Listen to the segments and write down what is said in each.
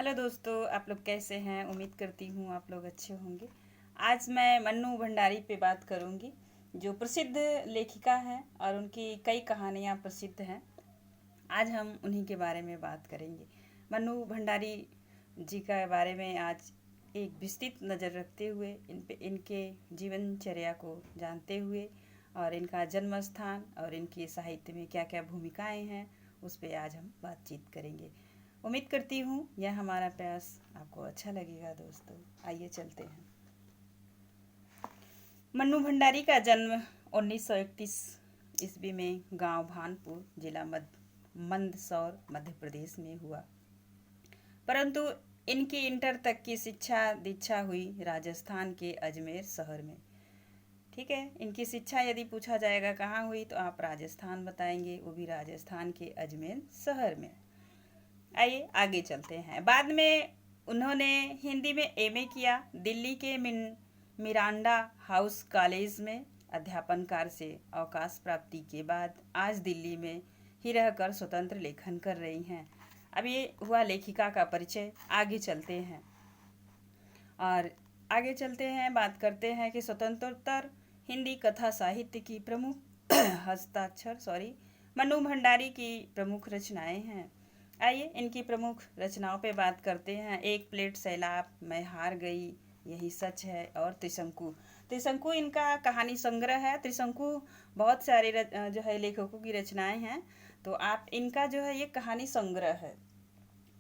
Hello दोस्तों, आप लोग कैसे हैं। उम्मीद करती हूँ आप लोग अच्छे होंगे। आज मैं मन्नू भंडारी पे बात करूँगी, जो प्रसिद्ध लेखिका हैं और उनकी कई कहानियाँ प्रसिद्ध हैं। आज हम उन्हीं के बारे में बात करेंगे। मन्नू भंडारी जी के बारे में आज एक विस्तृत नज़र रखते हुए इनके जीवनचर्या को जानते हुए और इनका जन्म स्थान और इनकी साहित्य में क्या क्या भूमिकाएं हैं उस पर आज हम बातचीत करेंगे। उम्मीद करती हूँ यह हमारा प्रयास आपको अच्छा लगेगा। दोस्तों आइए चलते हैं। मन्नू भंडारी का जन्म 1931 ईस्वी में गांव भानपुर, जिला मंदसौर, मध्य प्रदेश में हुआ, परंतु इनकी इंटर तक की शिक्षा दीक्षा हुई राजस्थान के अजमेर शहर में। ठीक है, इनकी शिक्षा यदि पूछा जाएगा कहाँ हुई तो आप राजस्थान बताएंगे, वो भी राजस्थान के अजमेर शहर में। आइए आगे चलते हैं। बाद में उन्होंने हिंदी में एमए किया। दिल्ली के मिरांडा हाउस कॉलेज में अध्यापन कार्य से अवकाश प्राप्ति के बाद आज दिल्ली में ही रहकर स्वतंत्र लेखन कर रही हैं। अब ये हुआ लेखिका का परिचय। आगे चलते हैं और आगे चलते हैं, बात करते हैं कि स्वतंत्रोत्तर हिंदी कथा साहित्य की प्रमुख मन्नू भंडारी की प्रमुख रचनाएं हैं। आइए इनकी प्रमुख रचनाओं पे बात करते हैं। एक प्लेट सैलाब, मैं हार गई, यही सच है और त्रिशंकु। त्रिशंकु इनका कहानी संग्रह है। त्रिशंकु बहुत सारे जो है लेखकों की रचनाएं हैं, तो आप इनका जो है ये कहानी संग्रह है।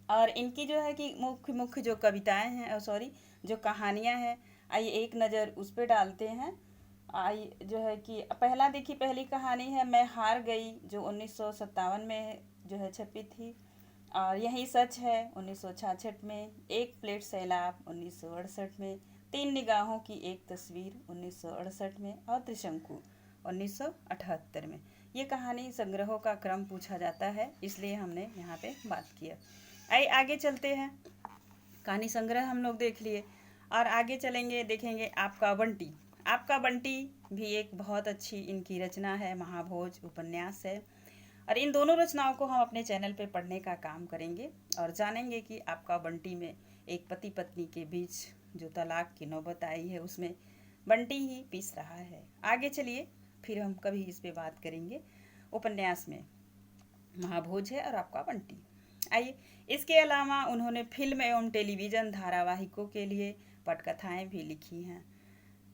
और इनकी जो है कि मुख्य मुख्य जो कविताएं हैं जो कहानियां हैं, आइए एक नज़र उस पर डालते हैं। आइए जो है कि पहली कहानी है मैं हार गई, जो 1957 में जो है छपी थी, और यही सच है 1966 में। एक प्लेट सैलाब 1968 में, तीन निगाहों की एक तस्वीर 1968 में, और त्रिशंकु 1978 में। ये कहानी संग्रहों का क्रम पूछा जाता है, इसलिए हमने यहाँ पे बात किया। आइए आगे चलते हैं। कहानी संग्रह हम लोग देख लिए और आगे चलेंगे, देखेंगे आपका बंटी। आपका बंटी भी एक बहुत अच्छी इनकी रचना है, महाभोज उपन्यास है। और इन दोनों रचनाओं को हम अपने चैनल पे पढ़ने का काम करेंगे और जानेंगे कि आपका बंटी में एक पति पत्नी के बीच जो तलाक की नौबत आई है उसमें बंटी ही पीस रहा है। आगे चलिए, फिर हम कभी इस पे बात करेंगे। उपन्यास में महाभोज है और आपका बंटी। आइए, इसके अलावा उन्होंने फिल्म एवं टेलीविज़न धारावाहिकों के लिए पटकथाएं भी लिखी हैं,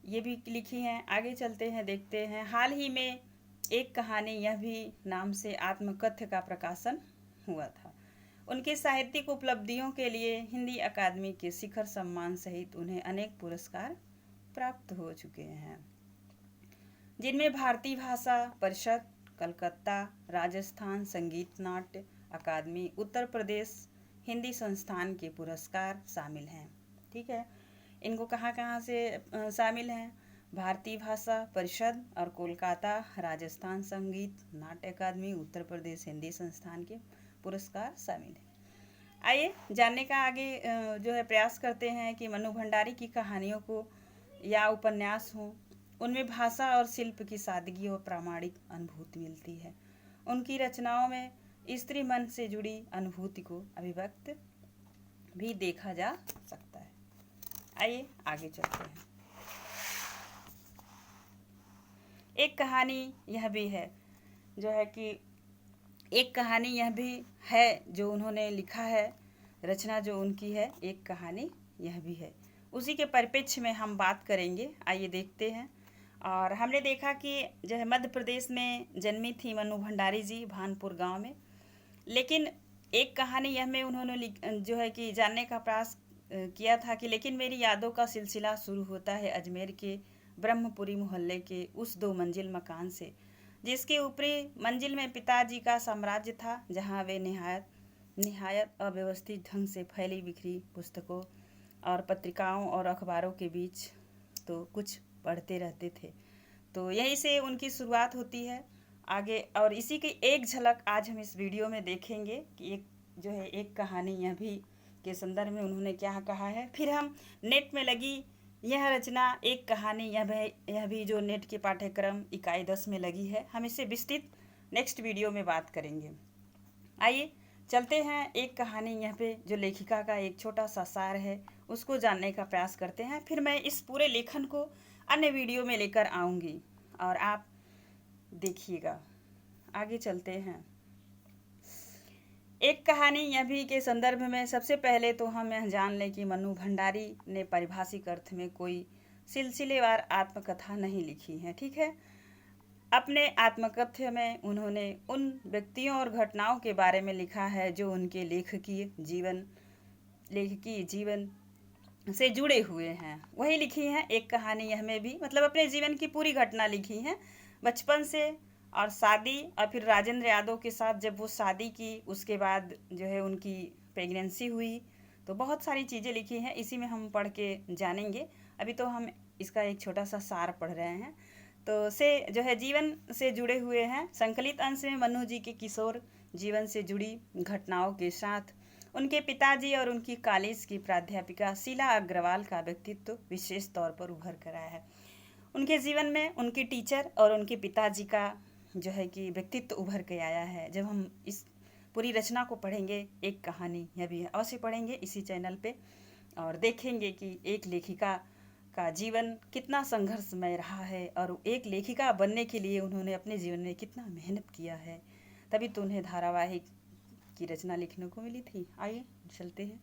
ये भी लिखी हैं। आगे चलते हैं, देखते हैं। हाल ही में एक कहानी यह भी नाम से आत्मकथ्य का प्रकाशन हुआ था। उनकी साहित्यिक उपलब्धियों के लिए हिंदी अकादमी के शिखर सम्मान सहित उन्हें अनेक पुरस्कार प्राप्त हो चुके हैं, जिनमें भारतीय भाषा परिषद, कलकत्ता, राजस्थान संगीत नाट्य अकादमी, उत्तर प्रदेश हिंदी संस्थान के पुरस्कार शामिल हैं। ठीक है, इनको कहाँ कहाँ से शामिल हैं? भारतीय भाषा परिषद और कोलकाता राजस्थान संगीत नाट्य अकादमी, उत्तर प्रदेश हिंदी संस्थान के पुरस्कार शामिल हैं। आइए जानने का आगे जो है प्रयास करते हैं कि मन्नू भंडारी की कहानियों को या उपन्यास हो, उनमें भाषा और शिल्प की सादगी और प्रामाणिक अनुभूति मिलती है। उनकी रचनाओं में स्त्री मन से जुड़ी अनुभूति को अभिव्यक्त भी देखा जा सकता है। आइए आगे चलते हैं। एक कहानी यह भी है जो उन्होंने लिखा है, रचना जो उनकी है, एक कहानी यह भी है। उसी के परिप्रेक्ष्य में हम बात करेंगे। आइए देखते हैं। और हमने देखा कि जो है मध्य प्रदेश में जन्मी थी मन्नू भंडारी जी, भानपुर गांव में। लेकिन एक कहानी यह में उन्होंने जो है कि जानने का प्रयास किया था कि लेकिन मेरी यादों का सिलसिला शुरू होता है अजमेर के ब्रह्मपुरी मोहल्ले के उस 2 मंजिल मकान से, जिसके ऊपरी मंजिल में पिताजी का साम्राज्य था, जहां वे निहायत अव्यवस्थित ढंग से फैली बिखरी पुस्तकों और पत्रिकाओं और अखबारों के बीच तो कुछ पढ़ते रहते थे। तो यहीं से उनकी शुरुआत होती है आगे, और इसी की एक झलक आज हम इस वीडियो में देखेंगे कि एक कहानी यह भी के संदर्भ में उन्होंने क्या कहा है। फिर हम नेट में लगी यह रचना एक कहानी यह भी जो नेट के पाठ्यक्रम इकाई 10 में लगी है, हम इसे विस्तृत नेक्स्ट वीडियो में बात करेंगे। आइए चलते हैं एक कहानी यहाँ पे जो लेखिका का एक छोटा सा सार है उसको जानने का प्रयास करते हैं। फिर मैं इस पूरे लेखन को अन्य वीडियो में लेकर आऊँगी और आप देखिएगा। आगे चलते हैं। एक कहानी यह भी के संदर्भ में सबसे पहले तो हम यह जान लें कि मन्नू भंडारी ने पारिभाषिक अर्थ में कोई सिलसिलेवार आत्मकथा नहीं लिखी है। ठीक है, अपने आत्मकथ्य में उन्होंने उन व्यक्तियों और घटनाओं के बारे में लिखा है जो उनके लेखकीय जीवन से जुड़े हुए हैं, वही लिखी है। एक कहानी यह में भी मतलब अपने जीवन की पूरी घटना लिखी है, बचपन से और शादी, और फिर राजेंद्र यादव के साथ जब वो शादी की उसके बाद जो है उनकी प्रेगनेंसी हुई, तो बहुत सारी चीज़ें लिखी हैं। इसी में हम पढ़ के जानेंगे। अभी तो हम इसका एक छोटा सा सार पढ़ रहे हैं। तो से जो है जीवन से जुड़े हुए हैं। संकलित अंश में मन्नू जी के किशोर जीवन से जुड़ी घटनाओं के साथ उनके पिताजी और उनकी कॉलेज की प्राध्यापिका शीला अग्रवाल का व्यक्तित्व विशेष तौर पर उभर कर आया है। उनके जीवन में उनके टीचर और उनके पिताजी का जो है कि व्यक्तित्व उभर के आया है। जब हम इस पूरी रचना को पढ़ेंगे, एक कहानी यह भी अवश्य पढ़ेंगे इसी चैनल पे, और देखेंगे कि एक लेखिका का जीवन कितना संघर्षमय रहा है और एक लेखिका बनने के लिए उन्होंने अपने जीवन में कितना मेहनत किया है, तभी तो उन्हें धारावाहिक की रचना लिखने को मिली थी। आइए चलते हैं।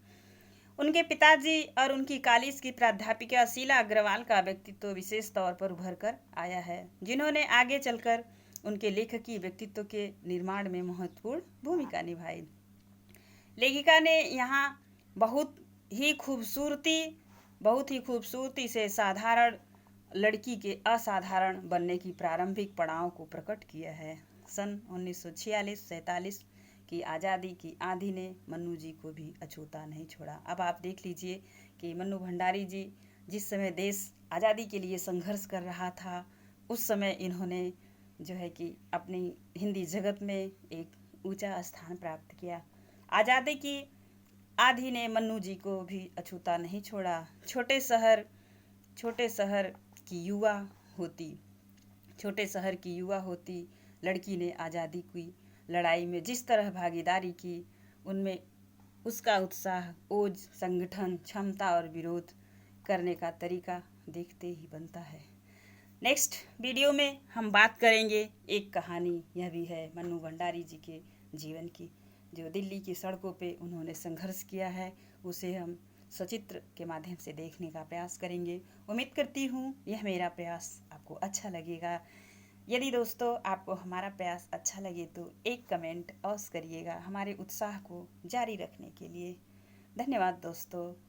उनके पिताजी और उनकी कॉलेज की प्राध्यापिका शीला अग्रवाल का व्यक्तित्व विशेष तौर पर उभर कर आया है, जिन्होंने आगे चलकर उनके लेखकीय व्यक्तित्व के निर्माण में महत्वपूर्ण भूमिका निभाई। लेखिका ने यहाँ बहुत ही खूबसूरती से साधारण लड़की के असाधारण बनने की प्रारंभिक पड़ाव को प्रकट किया है। सन 1946-47 की आज़ादी की आंधी ने मन्नू जी को भी अछूता नहीं छोड़ा। अब आप देख लीजिए कि मन्नू भंडारी जी जिस समय देश आज़ादी के लिए संघर्ष कर रहा था, उस समय इन्होंने जो है कि अपनी हिंदी जगत में एक ऊंचा स्थान प्राप्त किया। आज़ादी की आंधी ने मन्नू जी को भी अछूता नहीं छोड़ा। छोटे शहर की युवा होती लड़की ने आज़ादी की लड़ाई में जिस तरह भागीदारी की, उनमें उसका उत्साह, ओज, संगठन क्षमता और विरोध करने का तरीका देखते ही बनता है। नेक्स्ट वीडियो में हम बात करेंगे एक कहानी, यह भी है मन्नू भंडारी जी के जीवन की, जो दिल्ली की सड़कों पे उन्होंने संघर्ष किया है, उसे हम सचित्र के माध्यम से देखने का प्रयास करेंगे। उम्मीद करती हूँ यह मेरा प्रयास आपको अच्छा लगेगा। यदि दोस्तों आपको हमारा प्रयास अच्छा लगे तो एक कमेंट अवश्य करिएगा हमारे उत्साह को जारी रखने के लिए। धन्यवाद दोस्तों।